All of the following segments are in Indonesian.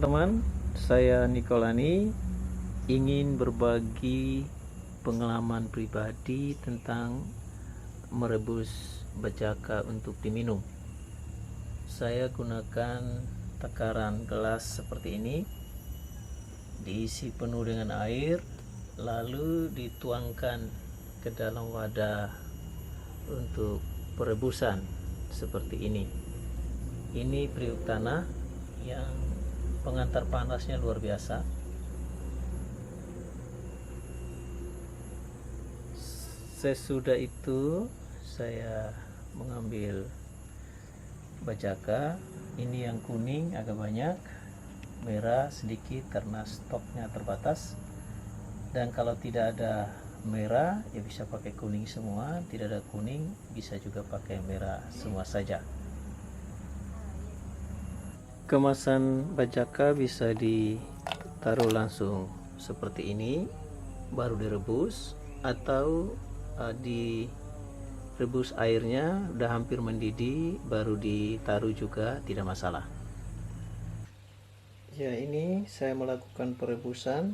teman-teman, saya Nikolani ingin berbagi pengalaman pribadi tentang merebus bajaka untuk diminum. Saya gunakan takaran gelas seperti ini, diisi penuh dengan air, lalu dituangkan ke dalam wadah untuk perebusan seperti ini. Ini periuk tanah yang pengantar panasnya luar biasa. Sesudah itu saya mengambil bajaka. Ini yang kuning agak banyak, merah sedikit karena stoknya terbatas. Dan kalau tidak ada merah ya bisa pakai kuning semua, tidak ada kuning bisa juga pakai merah semua saja. Kemasan bajaka bisa ditaruh langsung seperti ini baru direbus, atau direbus airnya udah hampir mendidih baru ditaruh juga tidak masalah. Ya, ini saya melakukan perebusan.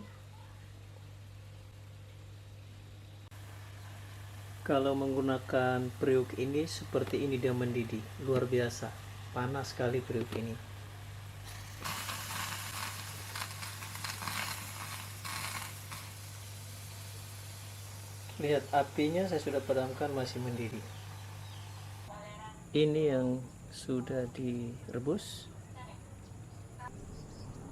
Kalau menggunakan periuk ini seperti ini dia mendidih, luar biasa panas sekali periuk ini. Lihat apinya saya sudah padamkan, masih mendidih. Ini yang sudah direbus,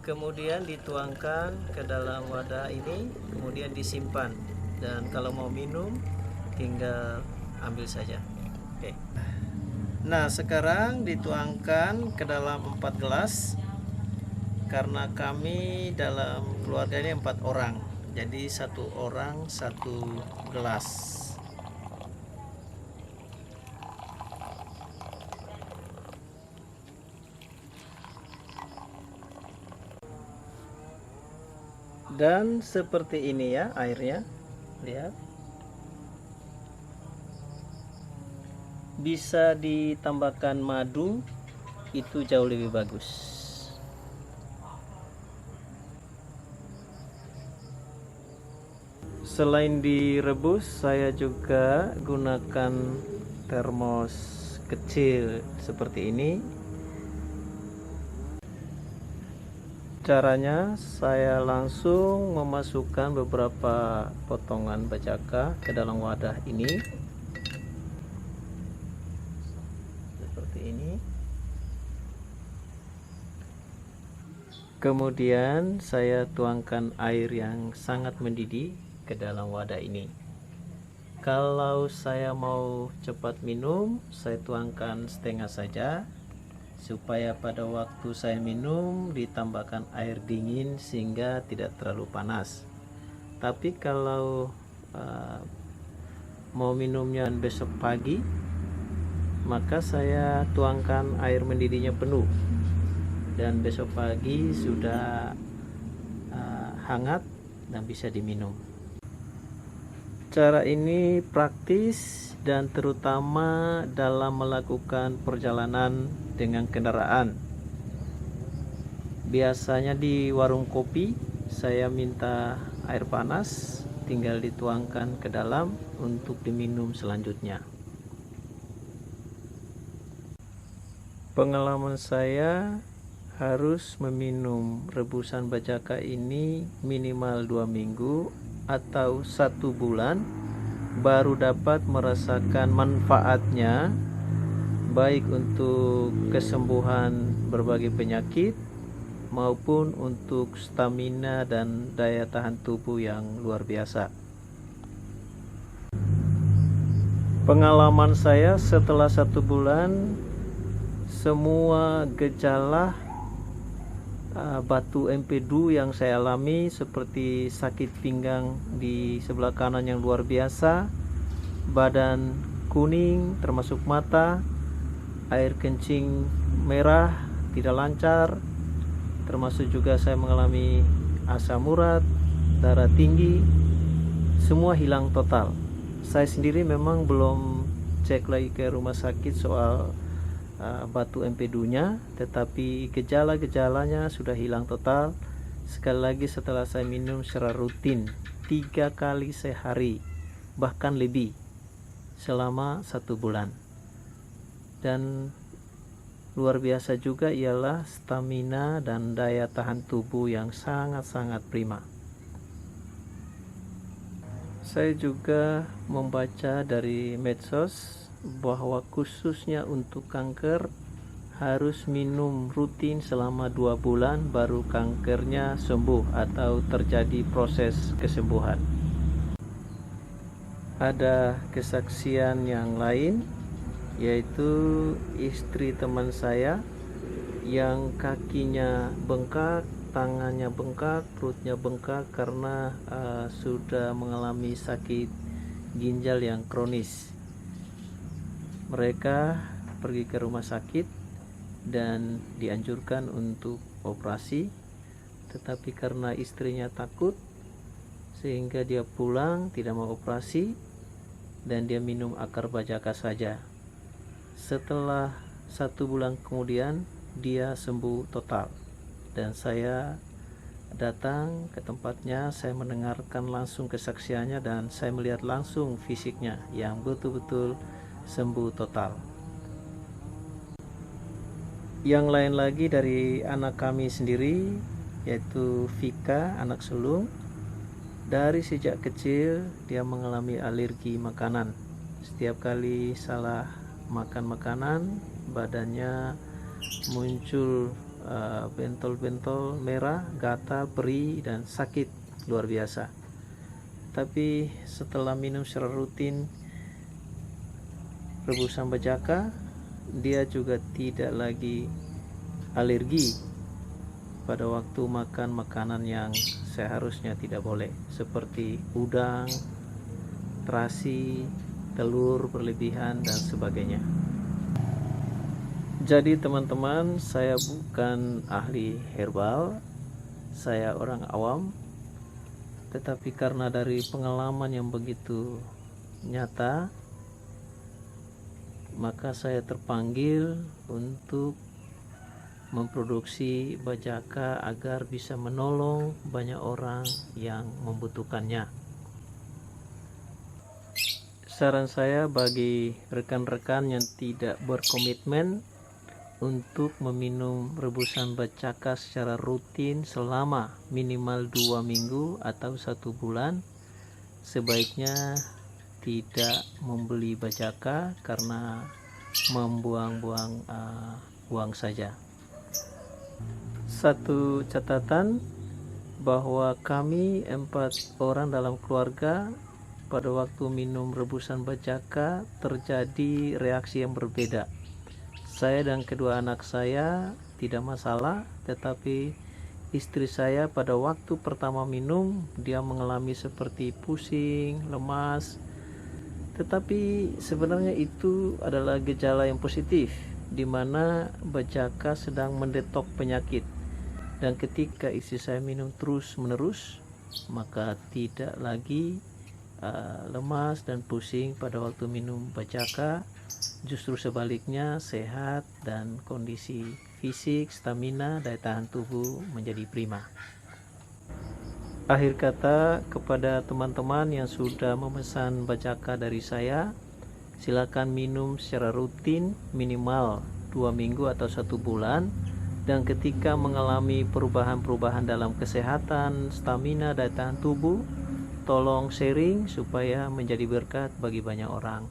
kemudian dituangkan ke dalam wadah ini, kemudian disimpan, dan kalau mau minum tinggal ambil saja. Oke. Nah, sekarang dituangkan ke dalam 4 gelas. Karena kami dalam keluarga ini 4 orang, jadi 1 orang 1 gelas. Dan seperti ini ya airnya, lihat. Bisa ditambahkan madu, itu jauh lebih bagus. Selain direbus, saya juga gunakan termos kecil seperti ini. Caranya, saya langsung memasukkan beberapa potongan bajaka ke dalam wadah ini seperti ini. Kemudian saya tuangkan air yang sangat mendidih ke dalam wadah ini. Kalau saya mau cepat minum, saya tuangkan setengah saja supaya pada waktu saya minum ditambahkan air dingin sehingga tidak terlalu panas. Tapi kalau mau minumnya besok pagi, maka saya tuangkan air mendidihnya penuh dan besok pagi sudah hangat dan bisa diminum. Cara ini praktis dan terutama dalam melakukan perjalanan dengan kendaraan. Biasanya di warung kopi saya minta air panas, tinggal dituangkan ke dalam untuk diminum selanjutnya. Pengalaman saya harus meminum rebusan bajaka ini minimal 2 minggu atau 1 bulan baru dapat merasakan manfaatnya, baik untuk kesembuhan berbagai penyakit maupun untuk stamina dan daya tahan tubuh yang luar biasa. Pengalaman saya setelah 1 bulan, semua gejala batu empedu yang saya alami seperti sakit pinggang di sebelah kanan yang luar biasa, badan kuning termasuk mata, air kencing merah tidak lancar, termasuk juga saya mengalami asam urat, darah tinggi, semua hilang total. Saya sendiri memang belum cek lagi ke rumah sakit soal batu empedunya, tetapi gejala-gejalanya sudah hilang total. Sekali lagi, setelah saya minum secara rutin 3 kali sehari, bahkan lebih, selama 1 bulan. Dan luar biasa juga ialah stamina dan daya tahan tubuh yang sangat-sangat prima. Saya juga membaca dari medsos bahwa khususnya untuk kanker harus minum rutin selama 2 bulan baru kankernya sembuh atau terjadi proses kesembuhan. Ada kesaksian yang lain, yaitu istri teman saya yang kakinya bengkak, tangannya bengkak, perutnya bengkak karena sudah mengalami sakit ginjal yang kronis. Mereka pergi ke rumah sakit dan dianjurkan untuk operasi, tetapi karena istrinya takut sehingga dia pulang tidak mau operasi dan dia minum akar bajaka saja. Setelah 1 bulan kemudian dia sembuh total, dan saya datang ke tempatnya, saya mendengarkan langsung kesaksiannya dan saya melihat langsung fisiknya yang betul-betul sembuh total. Yang lain lagi dari anak kami sendiri, yaitu Vika, anak sulung. Dari sejak kecil dia mengalami alergi makanan. Setiap kali salah makan makanan, badannya muncul bentol-bentol merah, gatal, perih, dan sakit luar biasa. Tapi setelah minum secara rutin rebusan bajaka, dia juga tidak lagi alergi pada waktu makan makanan yang seharusnya tidak boleh, seperti udang, terasi, telur berlebihan, dan sebagainya. Jadi teman-teman, saya bukan ahli herbal, saya orang awam, tetapi karena dari pengalaman yang begitu nyata, maka saya terpanggil untuk memproduksi bajaka agar bisa menolong banyak orang yang membutuhkannya. Saran saya bagi rekan-rekan yang tidak berkomitmen untuk meminum rebusan bajaka secara rutin selama minimal 2 minggu atau 1 bulan, sebaiknya tidak membeli bajaka karena membuang-buang uang saja. Satu catatan bahwa kami 4 orang dalam keluarga pada waktu minum rebusan bajaka terjadi reaksi yang berbeda. Saya dan kedua anak saya tidak masalah, tetapi istri saya pada waktu pertama minum dia mengalami seperti pusing, lemas. Tetapi sebenarnya itu adalah gejala yang positif, di mana bajaka sedang mendetok penyakit. Dan ketika istri saya minum terus-menerus, maka tidak lagi lemas dan pusing pada waktu minum bajaka. Justru sebaliknya, sehat dan kondisi fisik, stamina, daya tahan tubuh menjadi prima. Akhir kata, kepada teman-teman yang sudah memesan bajaka dari saya, silakan minum secara rutin minimal 2 minggu atau 1 bulan, dan ketika mengalami perubahan-perubahan dalam kesehatan, stamina, daya tahan tubuh, tolong sharing supaya menjadi berkat bagi banyak orang.